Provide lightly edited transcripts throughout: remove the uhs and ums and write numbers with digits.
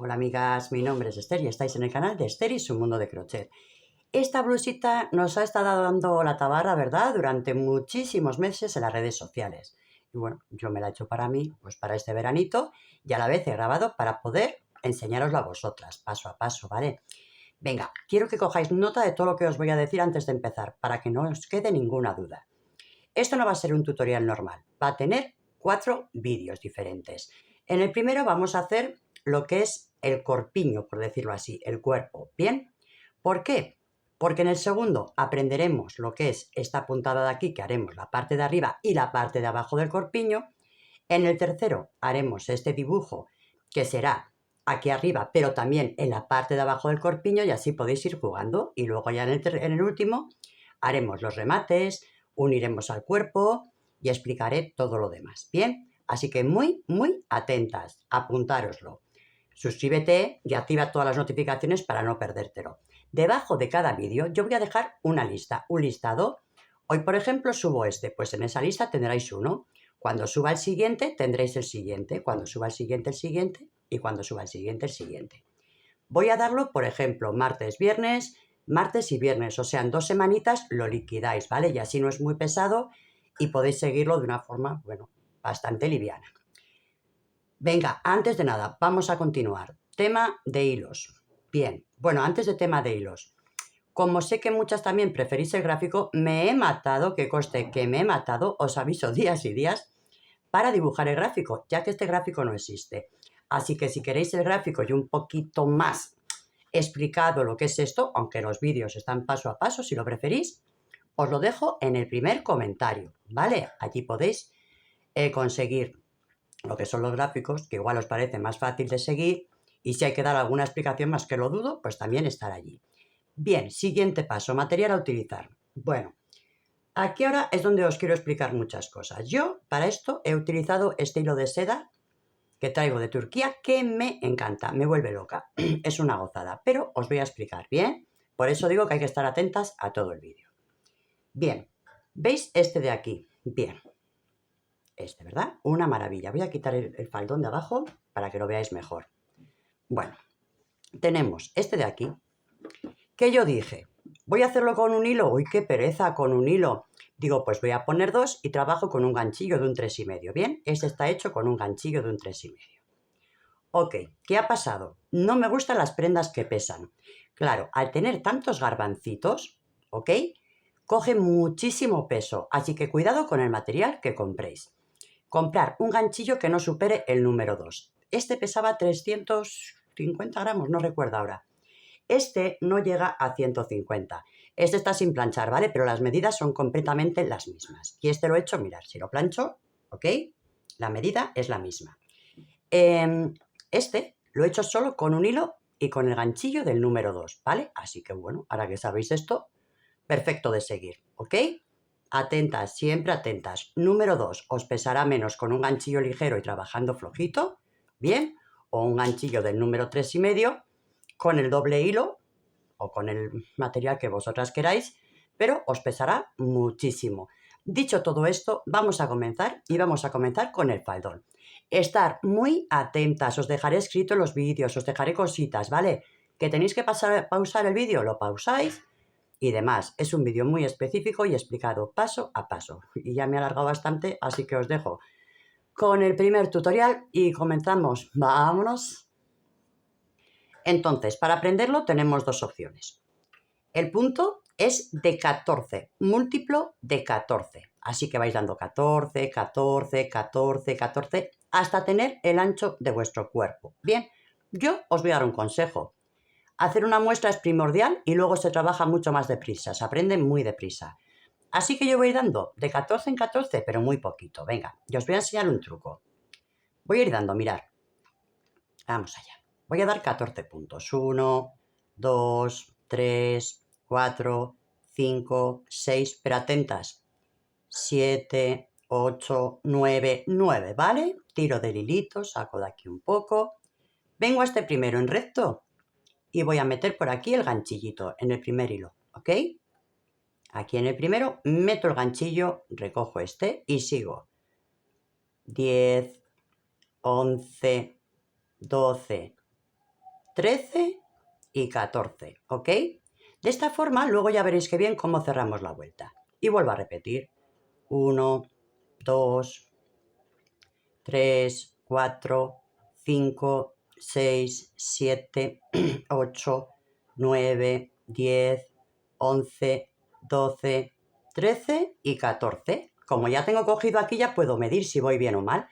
Hola amigas, mi nombre es Esther y estáis en el canal de Esther y su mundo de crochet. Esta blusita nos ha estado dando la tabarra, ¿verdad?, durante muchísimos meses en las redes sociales. Y bueno, yo me la he hecho para mí, pues para este veranito, y a la vez he grabado para poder enseñaroslo a vosotras, paso a paso, ¿vale? Venga, quiero que cojáis nota de todo lo que os voy a decir antes de empezar, para que no os quede ninguna duda. Esto no va a ser un tutorial normal, va a tener 4 vídeos diferentes. En el primero vamos a hacer lo que es el corpiño, por decirlo así, el cuerpo, ¿bien? ¿Por qué? Porque en el segundo aprenderemos lo que es esta puntada de aquí, que haremos la parte de arriba y la parte de abajo del corpiño. En el tercero haremos este dibujo, que será aquí arriba, pero también en la parte de abajo del corpiño, y así podéis ir jugando. Y luego ya en el último haremos los remates, uniremos al cuerpo y explicaré todo lo demás, ¿bien? Así que muy atentas, apuntároslo. Suscríbete y activa todas las notificaciones para no perdértelo. Debajo de cada vídeo yo voy a dejar una lista, un listado. Hoy, por ejemplo, subo este, pues en esa lista tendréis uno. Cuando suba el siguiente, tendréis el siguiente. Cuando suba el siguiente, y cuando suba el siguiente, el siguiente. Voy a darlo, por ejemplo, martes y viernes, o sea, en 2 semanitas lo liquidáis, ¿vale? Y así no es muy pesado y podéis seguirlo de una forma, bueno, bastante liviana. Venga, antes de nada, vamos a continuar. Tema de hilos. Bien, bueno, antes de tema de hilos. Como sé que muchas también preferís el gráfico, me he matado, que conste que me he matado, os aviso días y días, para dibujar el gráfico, ya que este gráfico no existe. Así que si queréis el gráfico y un poquito más explicado lo que es esto, aunque los vídeos están paso a paso, si lo preferís, os lo dejo en el primer comentario, ¿vale? Allí podéis conseguir lo que son los gráficos, que igual os parece más fácil de seguir, y si hay que dar alguna explicación, más que lo dudo, pues también estará allí. Bien, siguiente paso, material a utilizar. Bueno, aquí ahora es donde os quiero explicar muchas cosas. Yo, para esto, he utilizado este hilo de seda que traigo de Turquía, que me encanta, me vuelve loca. Es una gozada, pero os voy a explicar, ¿bien? Por eso digo que hay que estar atentas a todo el vídeo. Bien, ¿veis este de aquí? Bien. Este, ¿verdad? Una maravilla. Voy a quitar el faldón de abajo para que lo veáis mejor. Bueno, tenemos este de aquí, que yo dije, voy a hacerlo con un hilo. Uy, qué pereza, con un hilo. Digo, pues voy a poner 2 y trabajo con un ganchillo de un 3,5. Bien, este está hecho con un ganchillo de un 3,5. Ok, ¿qué ha pasado? No me gustan las prendas que pesan. Claro, al tener tantos garbancitos, ¿ok?, coge muchísimo peso, así que cuidado con el material que compréis. Comprar un ganchillo que no supere el número 2. Este pesaba 350 gramos, no recuerdo ahora. Este no llega a 150. Este está sin planchar, ¿vale? Pero las medidas son completamente las mismas. Y este lo he hecho, mirad, si lo plancho, ¿ok?, la medida es la misma. Este lo he hecho solo con un hilo y con el ganchillo del número 2, ¿vale? Así que bueno, ahora que sabéis esto, perfecto de seguir, ¿ok? Atentas, siempre atentas. Número 2, os pesará menos con un ganchillo ligero y trabajando flojito, ¿bien? O un ganchillo del número 3,5 con el doble hilo o con el material que vosotras queráis, pero os pesará muchísimo. Dicho todo esto, vamos a comenzar y vamos a comenzar con el faldón. Estar muy atentas, os dejaré escrito en los vídeos, os dejaré cositas, ¿vale? Que tenéis que pausar el vídeo, lo pausáis y demás. Es un vídeo muy específico y explicado paso a paso. Y ya me he alargado bastante, así que os dejo con el primer tutorial y comenzamos. ¡Vámonos! Entonces, para aprenderlo tenemos 2 opciones. El punto es de 14, múltiplo de 14. Así que vais dando 14, 14, 14, 14, hasta tener el ancho de vuestro cuerpo. Bien, yo os voy a dar un consejo. Hacer una muestra es primordial y luego se trabaja mucho más deprisa, se aprende muy deprisa. Así que yo voy dando de 14 en 14, pero muy poquito. Venga, yo os voy a enseñar un truco. Voy a ir dando, mirad. Vamos allá. Voy a dar 14 puntos. 1, 2, 3, 4, 5, 6, pero atentas. 7, 8, 9, 9, ¿vale? Tiro del hilito, saco de aquí un poco. Vengo a este primero en recto y voy a meter por aquí el ganchillito en el primer hilo, ¿ok? Aquí en el primero meto el ganchillo, recojo este y sigo. 10, 11, 12, 13 y 14, ¿ok? De esta forma, luego ya veréis que bien cómo cerramos la vuelta. Y vuelvo a repetir. 1, 2, 3, 4, 5, 6, 7, 8, 9, 10, 11, 12, 13 y 14. Como ya tengo cogido aquí, ya puedo medir si voy bien o mal.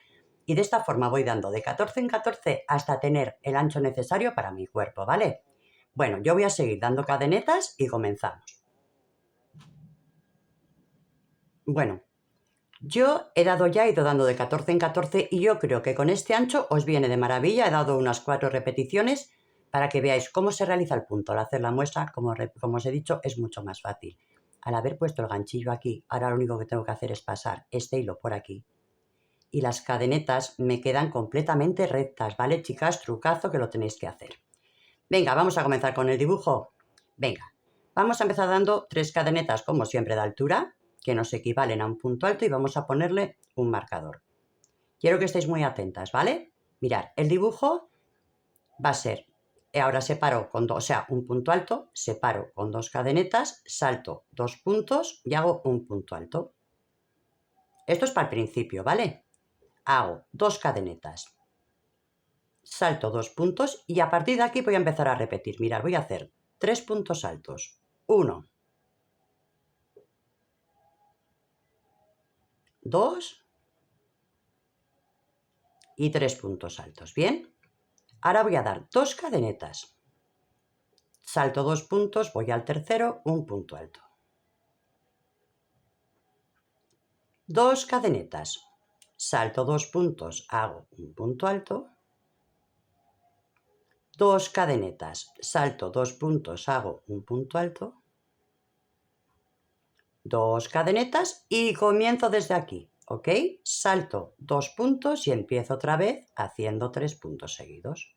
Y de esta forma voy dando de 14 en 14 hasta tener el ancho necesario para mi cuerpo, ¿vale? Bueno, yo voy a seguir dando cadenetas y comenzamos. Bueno, yo he dado ya, he ido dando de 14 en 14 y yo creo que con este ancho os viene de maravilla. He dado unas 4 repeticiones para que veáis cómo se realiza el punto. Al hacer la muestra, como os he dicho, es mucho más fácil. Al haber puesto el ganchillo aquí, ahora lo único que tengo que hacer es pasar este hilo por aquí. Y las cadenetas me quedan completamente rectas, ¿vale, chicas? Trucazo que lo tenéis que hacer. Venga, vamos a comenzar con el dibujo. Venga, vamos a empezar dando 3 cadenetas, como siempre, de altura, que nos equivalen a un punto alto y vamos a ponerle un marcador. Quiero que estéis muy atentas, ¿vale? Mirad, el dibujo va a ser, ahora separo con dos, o sea, un punto alto, separo con 2 cadenetas, salto 2 puntos y hago un punto alto. Esto es para el principio, ¿vale? Hago 2 cadenetas, salto 2 puntos y a partir de aquí voy a empezar a repetir. Mirad, voy a hacer 3 puntos altos. 1, 2 y 3 puntos altos. ¿Bien? Ahora voy a dar 2 cadenetas. Salto 2 puntos, voy al tercero, un punto alto. 2 cadenetas. Salto 2 puntos, hago un punto alto. 2 cadenetas. Salto 2 puntos, hago un punto alto. 2 cadenetas y comienzo desde aquí, ¿ok? Salto 2 puntos y empiezo otra vez haciendo 3 puntos seguidos.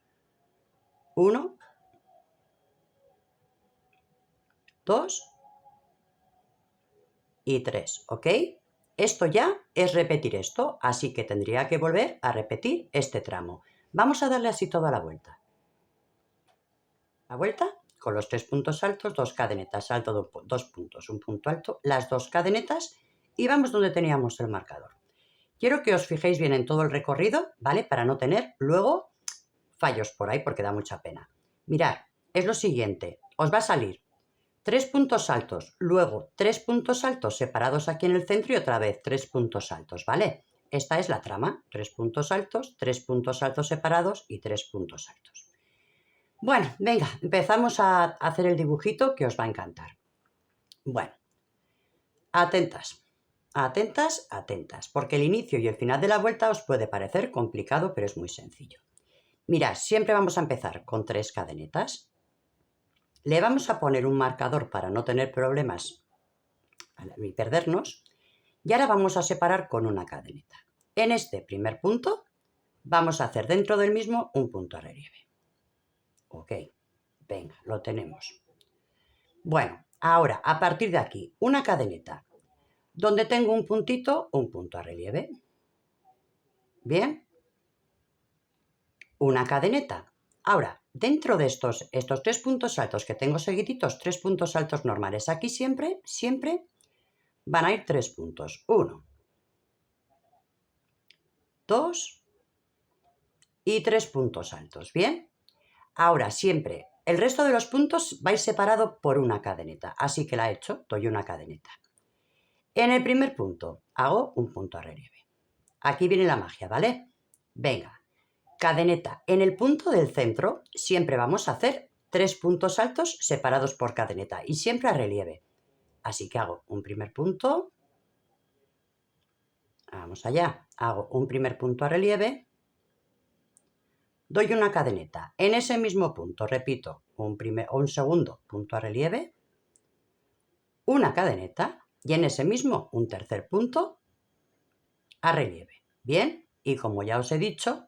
1, 2 y 3, ¿ok? Esto ya es repetir esto, así que tendría que volver a repetir este tramo. Vamos a darle así toda la vuelta. La vuelta con los 3 puntos altos, 2 cadenetas, salto 2 puntos, un punto alto, las 2 cadenetas y vamos donde teníamos el marcador. Quiero que os fijéis bien en todo el recorrido, ¿vale? Para no tener luego fallos por ahí porque da mucha pena. Mirad, es lo siguiente, os va a salir 3 puntos altos, luego 3 puntos altos separados aquí en el centro y otra vez 3 puntos altos, ¿vale? Esta es la trama, 3 puntos altos, 3 puntos altos separados y 3 puntos altos. Bueno, venga, empezamos a hacer el dibujito que os va a encantar. Bueno, atentas, atentas, atentas, porque el inicio y el final de la vuelta os puede parecer complicado, pero es muy sencillo. Mirad, siempre vamos a empezar con 3 cadenetas. Le vamos a poner un marcador para no tener problemas y perdernos. Y ahora vamos a separar con una cadeneta. En este primer punto vamos a hacer dentro del mismo un punto a relieve. Ok, venga, lo tenemos. Bueno, ahora a partir de aquí, una cadeneta. Donde tengo un puntito, un punto a relieve. Bien. Una cadeneta. Ahora, dentro de estos 3 puntos altos que tengo seguiditos, 3 puntos altos normales. Aquí siempre van a ir 3 puntos. 1, 2 y 3 puntos altos. Bien. Ahora, siempre, el resto de los puntos vais separado por una cadeneta. Así que la he hecho, doy una cadeneta. En el primer punto, hago un punto a relieve. Aquí viene la magia, ¿vale? Venga. Cadeneta. En el punto del centro siempre vamos a hacer 3 puntos altos separados por cadeneta y siempre a relieve. Así que hago un primer punto. Vamos allá. Hago un primer punto a relieve. Doy una cadeneta. En ese mismo punto, repito, un segundo punto a relieve. Una cadeneta y en ese mismo un tercer punto a relieve. Bien, y como ya os he dicho,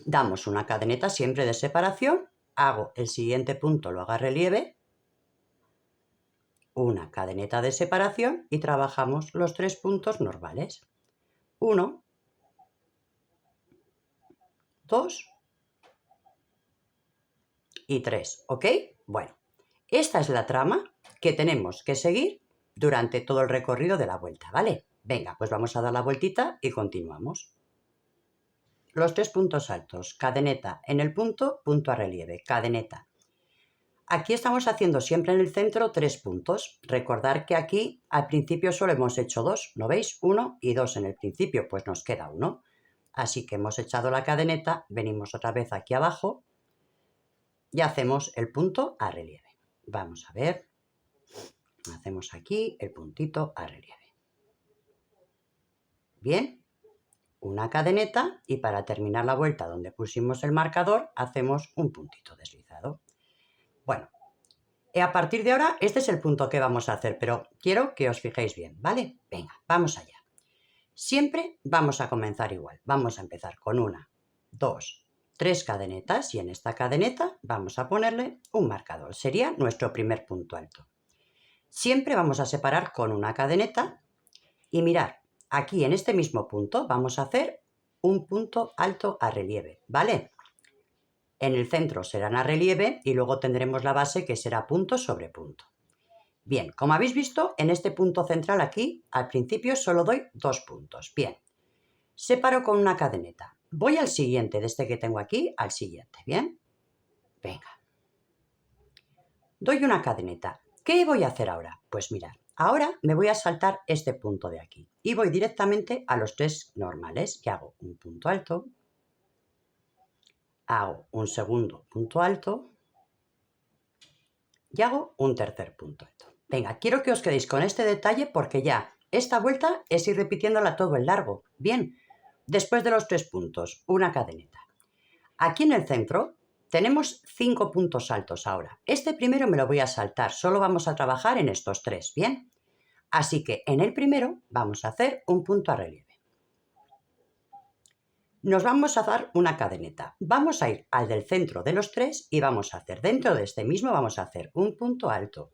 damos una cadeneta siempre de separación, hago el siguiente punto, lo hago a relieve, una cadeneta de separación y trabajamos los 3 puntos normales. 1, 2 y 3, ¿ok? Bueno, esta es la trama que tenemos que seguir durante todo el recorrido de la vuelta, ¿vale? Venga, pues vamos a dar la vueltita y continuamos. Los 3 puntos altos, cadeneta en el punto, punto a relieve, cadeneta. Aquí estamos haciendo siempre en el centro 3 puntos. Recordar que aquí al principio solo hemos hecho 2, ¿no veis? 1 y 2 en el principio, pues nos queda 1. Así que hemos echado la cadeneta, venimos otra vez aquí abajo y hacemos el punto a relieve. Vamos a ver, hacemos aquí el puntito a relieve. Bien, una cadeneta y para terminar la vuelta donde pusimos el marcador hacemos un puntito deslizado. Bueno, a partir de ahora este es el punto que vamos a hacer, pero quiero que os fijéis bien, ¿vale? Venga, vamos allá. Siempre vamos a comenzar igual. Vamos a empezar con 1, 2, 3 cadenetas y en esta cadeneta vamos a ponerle un marcador. Sería nuestro primer punto alto. Siempre vamos a separar con una cadeneta y mirad, aquí en este mismo punto vamos a hacer un punto alto a relieve, ¿vale? En el centro serán a relieve y luego tendremos la base que será punto sobre punto. Bien, como habéis visto, en este punto central aquí, al principio solo doy 2 puntos. Bien, separo con una cadeneta. Voy al siguiente, de este que tengo aquí, al siguiente. Bien, venga. Doy una cadeneta. ¿Qué voy a hacer ahora? Pues mirad, ahora me voy a saltar este punto de aquí y voy directamente a los 3 normales y hago un punto alto, hago un segundo punto alto y hago un tercer punto alto. Venga, quiero que os quedéis con este detalle porque ya esta vuelta es ir repitiéndola todo el largo. Bien, después de los 3 puntos, una cadeneta. Aquí en el centro tenemos 5 puntos altos ahora. Este primero me lo voy a saltar, solo vamos a trabajar en estos 3, ¿bien? Así que en el primero vamos a hacer un punto a relieve. Nos vamos a dar una cadeneta. Vamos a ir al del centro de los 3 y vamos a hacer, dentro de este mismo vamos a hacer un punto alto,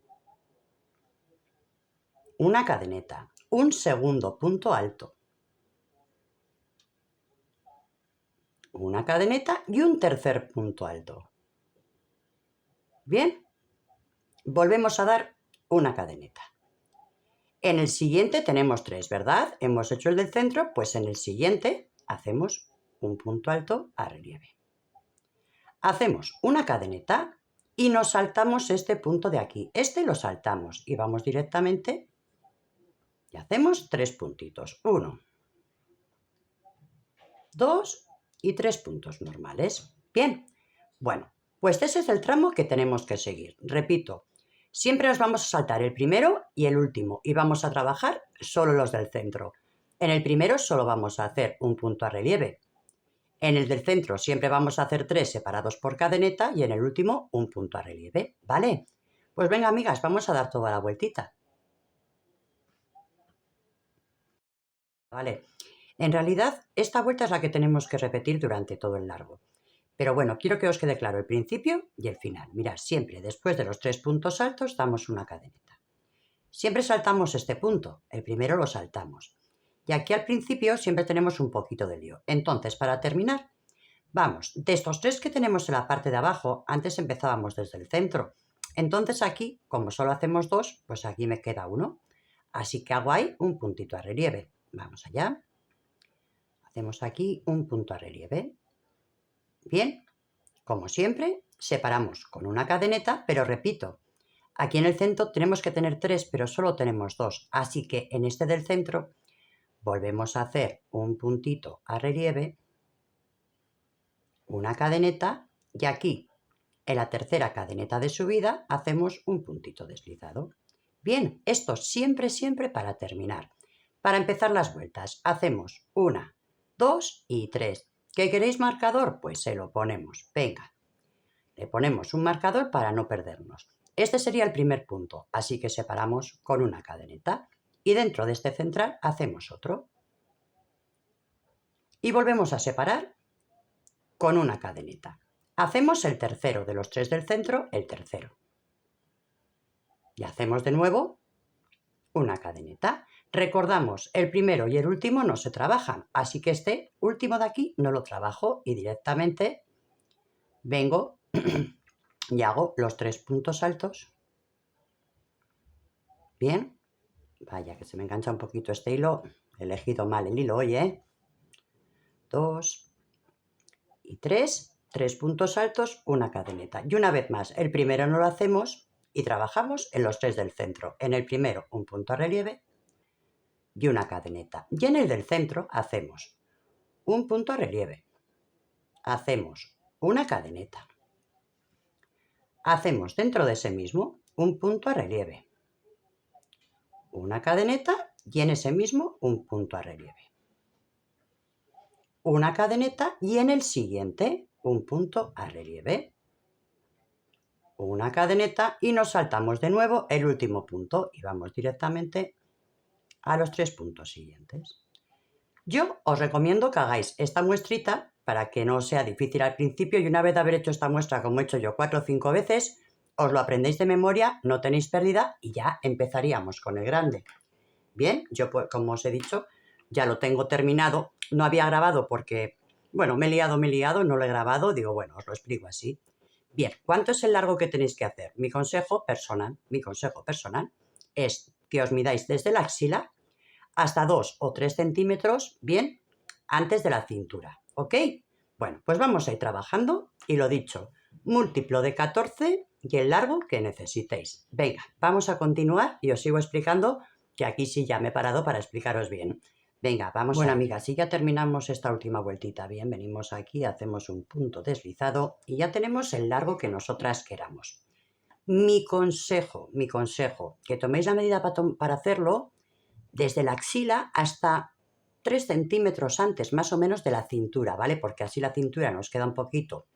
una cadeneta, un segundo punto alto, una cadeneta y un tercer punto alto. Bien, volvemos a dar una cadeneta. En el siguiente tenemos 3, ¿verdad? Hemos hecho el del centro, pues en el siguiente hacemos un punto alto a relieve. Hacemos una cadeneta y nos saltamos este punto de aquí. Este lo saltamos y vamos directamente y hacemos 3 puntitos. 1, 2 y 3 puntos normales. Bien, bueno, pues ese es el tramo que tenemos que seguir. Repito, siempre nos vamos a saltar el primero y el último y vamos a trabajar solo los del centro. En el primero solo vamos a hacer un punto a relieve. En el del centro siempre vamos a hacer 3 separados por cadeneta y en el último un punto a relieve, ¿vale? Pues venga, amigas, vamos a dar toda la vueltita. Vale, en realidad esta vuelta es la que tenemos que repetir durante todo el largo. Pero bueno, quiero que os quede claro el principio y el final. Mirad, siempre después de los 3 puntos altos damos una cadeneta. Siempre saltamos este punto, el primero lo saltamos. Y aquí al principio siempre tenemos un poquito de lío. Entonces, para terminar, vamos, de estos 3 que tenemos en la parte de abajo, antes empezábamos desde el centro. Entonces aquí, como solo hacemos 2, pues aquí me queda 1. Así que hago ahí un puntito a relieve. Vamos allá. Hacemos aquí un punto a relieve. Bien, como siempre, separamos con una cadeneta, pero repito, aquí en el centro tenemos que tener 3, pero solo tenemos 2. Así que en este del centro volvemos a hacer un puntito a relieve, una cadeneta y aquí en la tercera cadeneta de subida hacemos un puntito deslizado. Bien, esto siempre, siempre para terminar. Para empezar las vueltas hacemos 1, 2 y 3. ¿Qué queréis marcador? Pues se lo ponemos. Venga, le ponemos un marcador para no perdernos. Este sería el primer punto, así que separamos con una cadeneta y dentro de este central hacemos otro. Y volvemos a separar con una cadeneta. Hacemos el tercero de los 3 del centro, el tercero. Y hacemos de nuevo una cadeneta. Recordamos, el primero y el último no se trabajan, así que este último de aquí no lo trabajo y directamente vengo y hago los 3 puntos altos. Bien, vaya que se me engancha un poquito este hilo, he elegido mal el hilo hoy, 2 y 3, 3 puntos altos, una cadeneta. Y una vez más, el primero no lo hacemos y trabajamos en los 3 del centro. En el primero un punto a relieve y una cadeneta. Y en el del centro hacemos un punto a relieve, hacemos una cadeneta, hacemos dentro de ese mismo un punto a relieve, una cadeneta y en ese mismo un punto a relieve, una cadeneta y en el siguiente un punto a relieve, una cadeneta y nos saltamos de nuevo el último punto y vamos directamente a los 3 puntos siguientes. Yo os recomiendo que hagáis esta muestrita para que no sea difícil al principio y una vez de haber hecho esta muestra como he hecho yo 4 o 5 veces, os lo aprendéis de memoria, no tenéis pérdida y ya empezaríamos con el grande. Bien, yo pues, como os he dicho, ya lo tengo terminado. No había grabado porque, bueno, me he liado, no lo he grabado. Digo, bueno, os lo explico así. Bien, ¿cuánto es el largo que tenéis que hacer? Mi consejo personal es que os midáis desde la axila hasta 2 o 3 centímetros, bien, antes de la cintura, ¿ok? Bueno, pues vamos a ir trabajando y lo dicho, múltiplo de 14 y el largo que necesitéis. Venga, vamos a continuar y os sigo explicando, que aquí sí ya me he parado para explicaros bien. Venga, vamos. Bueno, amigas, y ya terminamos esta última vueltita. Bien, venimos aquí, hacemos un punto deslizado y ya tenemos el largo que nosotras queramos. Mi consejo, que toméis la medida para hacerlo desde la axila hasta 3 centímetros antes, más o menos, de la cintura, ¿vale? Porque así la cintura nos queda un poquito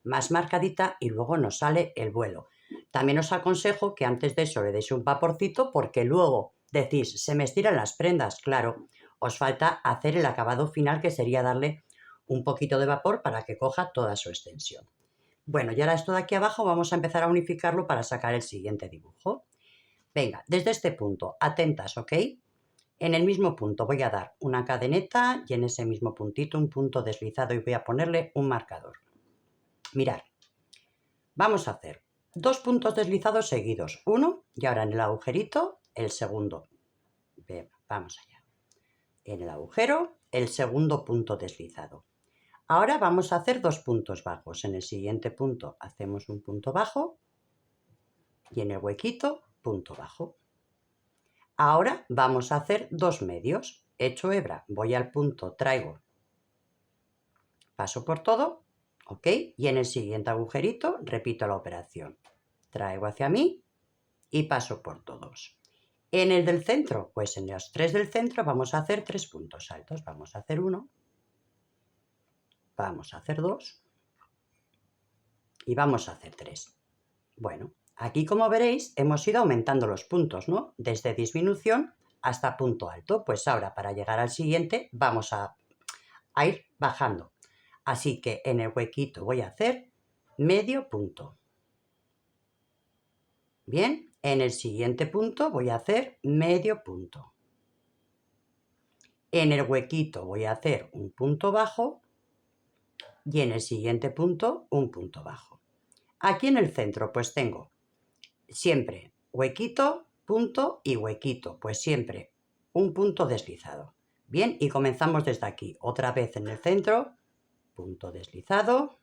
más marcadita y luego nos sale el vuelo. También os aconsejo que antes de eso le deis un vaporcito porque luego decís, se me estiran las prendas, claro, os falta hacer el acabado final que sería darle un poquito de vapor para que coja toda su extensión. Bueno, y ahora esto de aquí abajo vamos a empezar a unificarlo para sacar el siguiente dibujo. Venga, desde este punto, atentas, ¿ok? En el mismo punto voy a dar una cadeneta y en ese mismo puntito un punto deslizado y voy a ponerle un marcador. Mirad, vamos a hacer 2 puntos deslizados seguidos, uno y ahora en el agujerito el segundo. Vamos allá. En el agujero el segundo punto deslizado. Ahora vamos a hacer 2 puntos bajos. En el siguiente punto hacemos un punto bajo y en el huequito punto bajo. Ahora vamos a hacer 2 medios. Hecho hebra, voy al punto, traigo, paso por todo, ¿ok? Y en el siguiente agujerito repito la operación. Traigo hacia mí y paso por todos. En el del centro, pues en los 3 del centro vamos a hacer 3 puntos altos. Vamos a hacer 1, vamos a hacer 2 y vamos a hacer 3. Bueno, aquí como veréis hemos ido aumentando los puntos, ¿no? Desde disminución hasta punto alto. Pues ahora para llegar al siguiente vamos a ir bajando. Así que en el huequito voy a hacer medio punto. Bien, en el siguiente punto voy a hacer medio punto. En el huequito voy a hacer un punto bajo y en el siguiente punto un punto bajo. Aquí en el centro pues tengo siempre huequito, punto y huequito, pues siempre un punto deslizado. Bien, y comenzamos desde aquí, otra vez en el centro, punto deslizado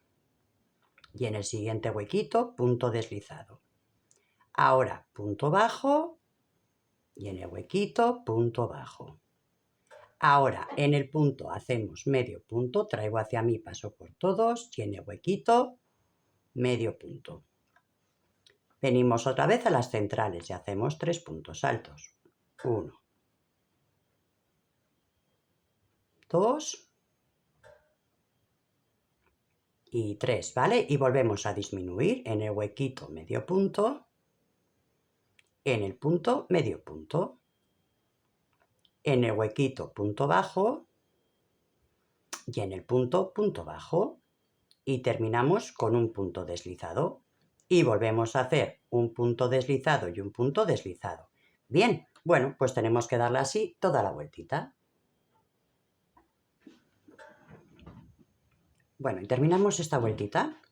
y en el siguiente huequito, punto deslizado. Ahora punto bajo y en el huequito, punto bajo. Ahora en el punto hacemos medio punto, traigo hacia mí, paso por todos, tiene huequito, medio punto. Venimos otra vez a las centrales y hacemos 3 puntos altos. 1, 2 y 3, ¿vale? Y volvemos a disminuir en el huequito medio punto, en el punto medio punto, en el huequito punto bajo y en el punto punto bajo. Y terminamos con un punto deslizado. Y volvemos a hacer un punto deslizado y un punto deslizado. Bien, bueno, pues tenemos que darle así toda la vueltita. Bueno, y terminamos esta vueltita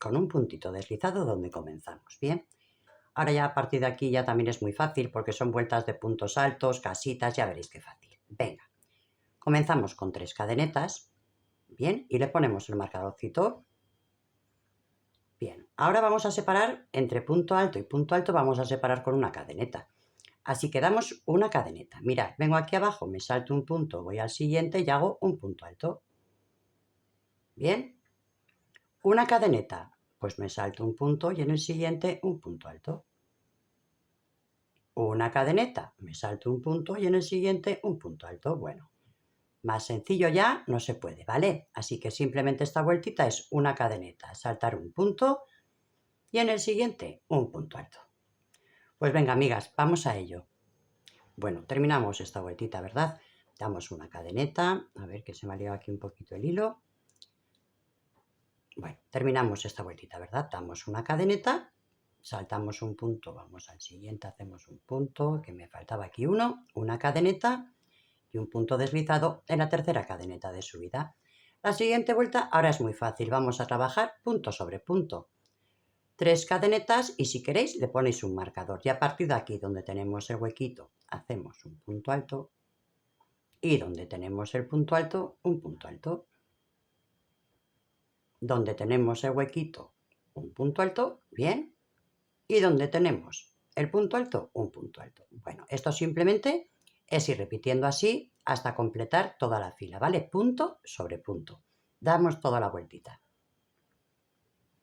con un puntito deslizado donde comenzamos, ¿bien? Ahora ya a partir de aquí ya también es muy fácil porque son vueltas de puntos altos, casitas, ya veréis qué fácil. Venga, comenzamos con 3 cadenetas, ¿bien? Y le ponemos el marcadorcito. Bien, ahora vamos a separar entre punto alto y punto alto, vamos a separar con una cadeneta. Así que damos una cadeneta. Mirad, vengo aquí abajo, me salto un punto, voy al siguiente y hago un punto alto. Bien, una cadeneta, pues me salto un punto y en el siguiente un punto alto. Una cadeneta, me salto un punto y en el siguiente un punto alto. Bueno, más sencillo ya no se puede, ¿vale? Así que simplemente esta vueltita es una cadeneta, saltar un punto y en el siguiente un punto alto. Pues venga, amigas, vamos a ello. Bueno, terminamos esta vueltita, ¿verdad? Damos una cadeneta, a ver que se me ha liado aquí un poquito el hilo. Bueno, terminamos esta vueltita, ¿verdad? Damos una cadeneta, saltamos un punto, vamos al siguiente, hacemos un punto, que me faltaba aquí uno, una cadeneta y un punto deslizado en la tercera cadeneta de subida. La siguiente vuelta ahora es muy fácil, vamos a trabajar punto sobre punto. 3 cadenetas y si queréis le ponéis un marcador y a partir de aquí donde tenemos el huequito hacemos un punto alto y donde tenemos el punto alto, un punto alto. Donde tenemos el huequito, un punto alto, bien, y donde tenemos el punto alto, un punto alto. Bueno, esto simplemente es ir repitiendo así hasta completar toda la fila, ¿vale? Punto sobre punto. Damos toda la vueltita.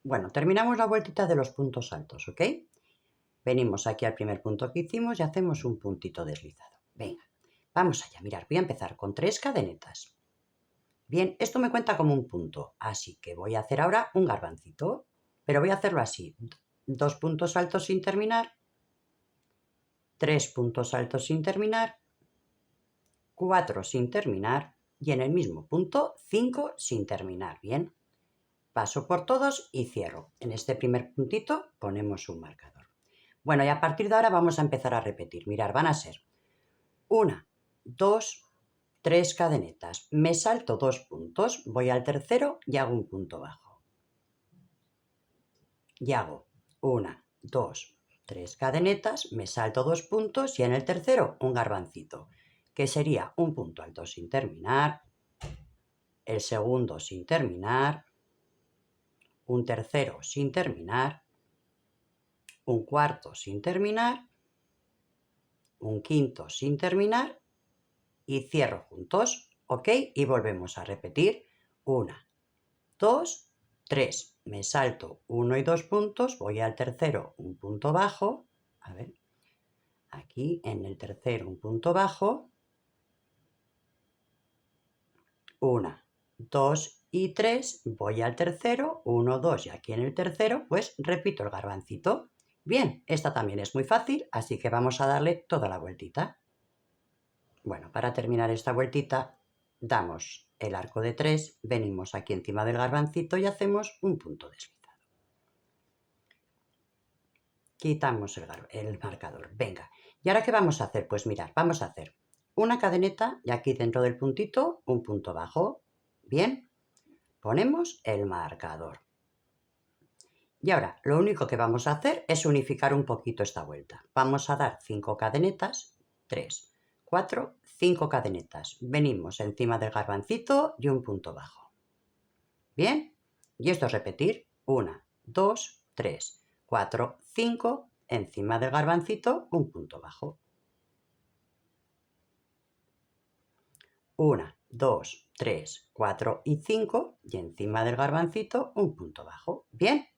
Bueno, terminamos la vueltita de los puntos altos, ¿ok? Venimos aquí al primer punto que hicimos y hacemos un puntito deslizado. Venga, vamos allá, mirad, voy a empezar con 3 cadenetas. Bien, esto me cuenta como un punto, así que voy a hacer ahora un garbancito, pero voy a hacerlo así, 2 puntos altos sin terminar, 3 puntos altos sin terminar, 4 sin terminar y en el mismo punto 5 sin terminar, bien. Paso por todos y cierro. En este primer puntito ponemos un marcador. Bueno, y a partir de ahora vamos a empezar a repetir. Mirad, van a ser 1, 2, 3 cadenetas. Me salto 2 puntos, voy al tercero y hago un punto bajo. Y hago 1, 2, 3 cadenetas, me salto 2 puntos y en el tercero un garbancito, que sería un punto alto sin terminar, el segundo sin terminar, un tercero sin terminar, un cuarto sin terminar, un quinto sin terminar y cierro juntos, ¿ok? Y volvemos a repetir 1, 2, 3. Me salto 1 y 2 puntos, voy al tercero, un punto bajo, a ver, aquí en el tercero un punto bajo, 1, 2 y 3, voy al tercero, 1, 2 y aquí en el tercero, pues repito el garbancito. Bien, esta también es muy fácil, así que vamos a darle toda la vueltita. Bueno, para terminar esta vueltita, damos el arco de 3, venimos aquí encima del garbancito y hacemos un punto deslizado. Quitamos el marcador. Venga, ¿y ahora qué vamos a hacer? Pues mirad, vamos a hacer una cadeneta y aquí dentro del puntito un punto bajo. Bien, ponemos el marcador. Y ahora lo único que vamos a hacer es unificar un poquito esta vuelta. Vamos a dar 5 cadenetas, 3, 4, 5 cadenetas. Venimos encima del garbancito y un punto bajo. Bien, y esto es repetir 1, 2, 3, 4, 5, encima del garbancito un punto bajo. 1, 2, 3, 4 y 5 y encima del garbancito un punto bajo. Bien,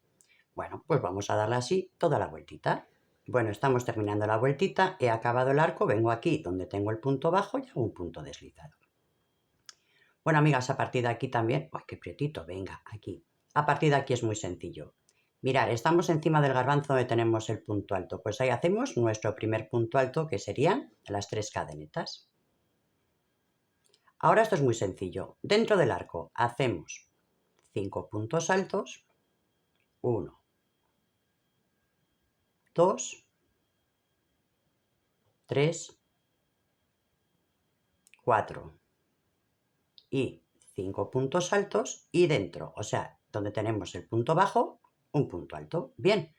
bueno, pues vamos a darle así toda la vueltita. Bueno, estamos terminando la vueltita, he acabado el arco, vengo aquí donde tengo el punto bajo y hago un punto deslizado. Bueno, amigas, a partir de aquí también... ¡Ay, qué prietito! Venga, aquí. A partir de aquí es muy sencillo. Mirad, estamos encima del garbanzo donde tenemos el punto alto. Pues ahí hacemos nuestro primer punto alto, que serían las 3 cadenetas. Ahora esto es muy sencillo. Dentro del arco hacemos 5 puntos altos. 1, 2, 3, 4 y 5 puntos altos y dentro, o sea, donde tenemos el punto bajo, un punto alto. Bien,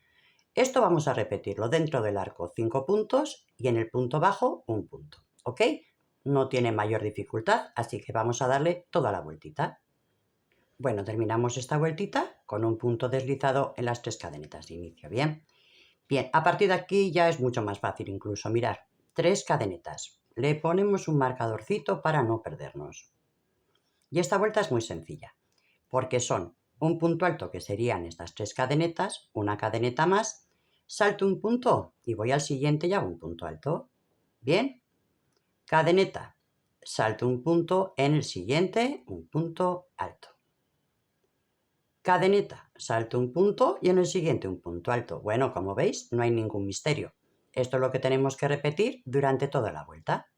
esto vamos a repetirlo dentro del arco 5 puntos y en el punto bajo un punto, ¿ok? No tiene mayor dificultad, así que vamos a darle toda la vueltita. Bueno, terminamos esta vueltita con un punto deslizado en las 3 cadenetas de inicio, ¿bien? Bien, a partir de aquí ya es mucho más fácil incluso, mirar, 3 cadenetas. Le ponemos un marcadorcito para no perdernos. Y esta vuelta es muy sencilla, porque son un punto alto que serían estas 3 cadenetas, una cadeneta más, salto un punto y voy al siguiente y hago un punto alto. Bien, cadeneta, salto un punto, en el siguiente un punto alto. Cadeneta, salto un punto y en el siguiente un punto alto. Bueno, como veis, no hay ningún misterio. Esto es lo que tenemos que repetir durante toda la vuelta.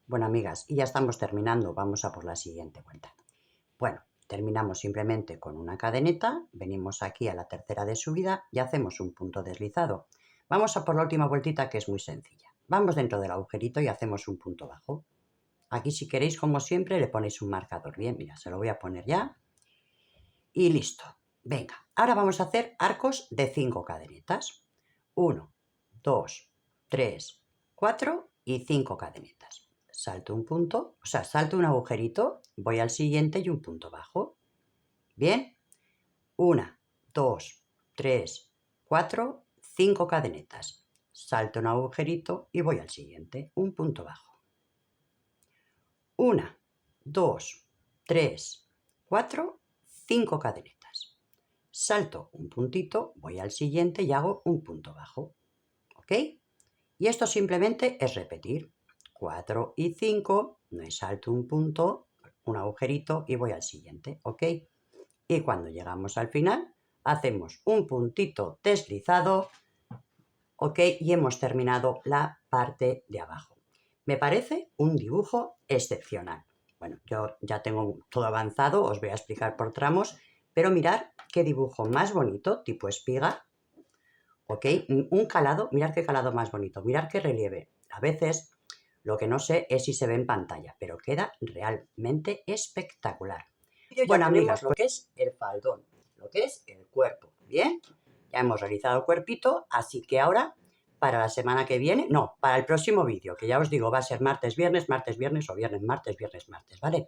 Bueno, amigas, y ya estamos terminando. Vamos a por la siguiente vuelta. Bueno, terminamos simplemente con una cadeneta, venimos aquí a la tercera de subida y hacemos un punto deslizado. Vamos a por la última vueltita, que es muy sencilla. Vamos dentro del agujerito y hacemos un punto bajo. Aquí, si queréis, como siempre, le ponéis un marcador. Bien, mira, se lo voy a poner ya. Y listo. Venga, ahora vamos a hacer arcos de 5 cadenetas. 1, 2, 3, 4 y 5 cadenetas. Salto un punto, o sea, salto un agujerito, voy al siguiente y un punto bajo. Bien, 1, 2, 3, 4, 5 cadenetas. Salto un agujerito y voy al siguiente, un punto bajo. 1, 2, 3, 4, 5 cadenetas. Salto un puntito, voy al siguiente y hago un punto bajo. ¿Ok? Y esto simplemente es repetir. 4 y 5, me salto un punto, un agujerito y voy al siguiente. ¿Ok? Y cuando llegamos al final, hacemos un puntito deslizado. ¿Ok? Y hemos terminado la parte de abajo. Me parece un dibujo excepcional. Bueno, yo ya tengo todo avanzado, os voy a explicar por tramos, pero mirad qué dibujo más bonito, tipo espiga, ¿ok? Un calado, mirad qué calado más bonito, mirad qué relieve. A veces lo que no sé es si se ve en pantalla, pero queda realmente espectacular. Bueno, amigas, lo que es el faldón, lo que es el cuerpo, ¿bien? Ya hemos realizado el cuerpito, así que ahora, para la semana que viene, no, para el próximo vídeo, que ya os digo, va a ser martes, viernes o viernes, martes, ¿vale?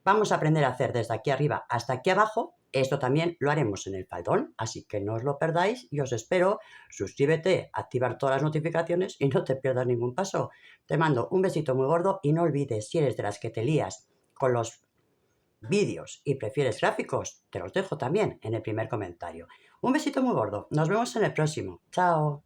Vamos a aprender a hacer desde aquí arriba hasta aquí abajo. Esto también lo haremos en el faldón, así que no os lo perdáis y os espero. Suscríbete, activar todas las notificaciones y no te pierdas ningún paso. Te mando un besito muy gordo y no olvides, si eres de las que te lías con los vídeos y prefieres gráficos, te los dejo también en el primer comentario. Un besito muy gordo. Nos vemos en el próximo. Chao.